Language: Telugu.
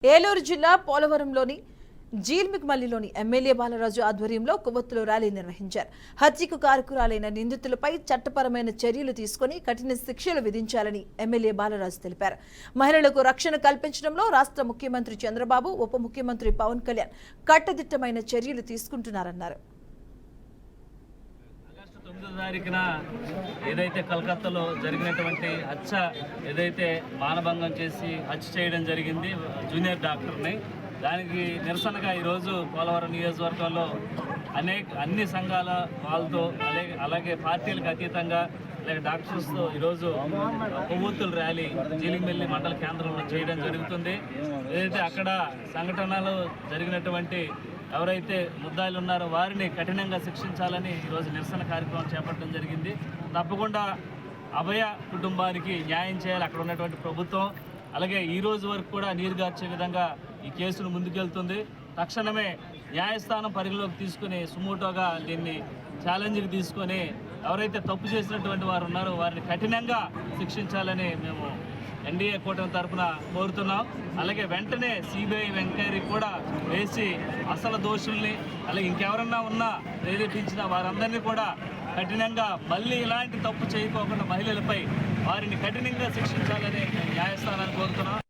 ఏలూరు జిల్లా పోలవరంలోని జీల్మిక్మల్లిలోని ఎమ్మెల్యే బాలరాజు ఆధ్వర్యంలో కొవ్వొత్తుల ర్యాలీ నిర్వహించారు. హత్యకు కారకురాలైన నిందితులపై చట్టపరమైన చర్యలు తీసుకుని కఠిన శిక్షలు విధించాలని ఎమ్మెల్యే బాలరాజు తెలిపారు. మహిళలకు రక్షణ కల్పించడంలో రాష్ట్ర ముఖ్యమంత్రి చంద్రబాబు, ఉప ముఖ్యమంత్రి పవన్ కళ్యాణ్ కట్టుదిట్టమైన చర్యలు తీసుకుంటున్నారన్నారు. 9వ తారీఖున ఏదైతే కలకత్తాలో జరిగినటువంటి హత్య ఏదైతే మానభంగం చేసి హత్య చేయడం జరిగింది జూనియర్ డాక్టర్ని, దానికి నిరసనగా ఈరోజు పోలవరం నియోజకవర్గంలో అన్ని సంఘాల వాళ్ళతో అలాగే పార్టీలకు అతీతంగా అలాగే డాక్టర్స్తో ఈరోజు కొవ్వొత్తుల ర్యాలీ జీలింగమెల్లి మండల కేంద్రంలో చేయడం జరుగుతుంది. ఏదైతే అక్కడ సంఘటనలు జరిగినటువంటి ఎవరైతే ముద్దాయిలు ఉన్నారో వారిని కఠినంగా శిక్షించాలని ఈరోజు నిరసన కార్యక్రమం చేపట్టడం జరిగింది. తప్పకుండా అభయ కుటుంబానికి న్యాయం చేయాలి అక్కడ ఉన్నటువంటి ప్రభుత్వం. అలాగే ఈ రోజు వరకు కూడా నీరుగార్చే విధంగా ఈ కేసును ముందుకెళ్తుంది. తక్షణమే న్యాయస్థానం పరిగణలోకి తీసుకుని సుమోటోగా దీన్ని ఛాలెంజ్కి తీసుకొని ఎవరైతే తప్పు చేసినటువంటి వారు ఉన్నారో వారిని కఠినంగా శిక్షించాలని మేము ఎన్డీఏ కూటమి తరఫున కోరుతున్నాం. అలాగే వెంటనే సిబిఐ ఎంక్వైరీ కూడా వేసి అసలు దోషుల్ని అలాగే ఇంకెవరన్నా ఉన్నా ప్రేరేపించిన వారందరినీ కూడా కఠినంగా మళ్ళీ ఇలాంటి తప్పు చేయకోకుండా మహిళలపై వారిని కఠినంగా శిక్షించాలని న్యాయస్థానాన్ని కోరుతున్నాం.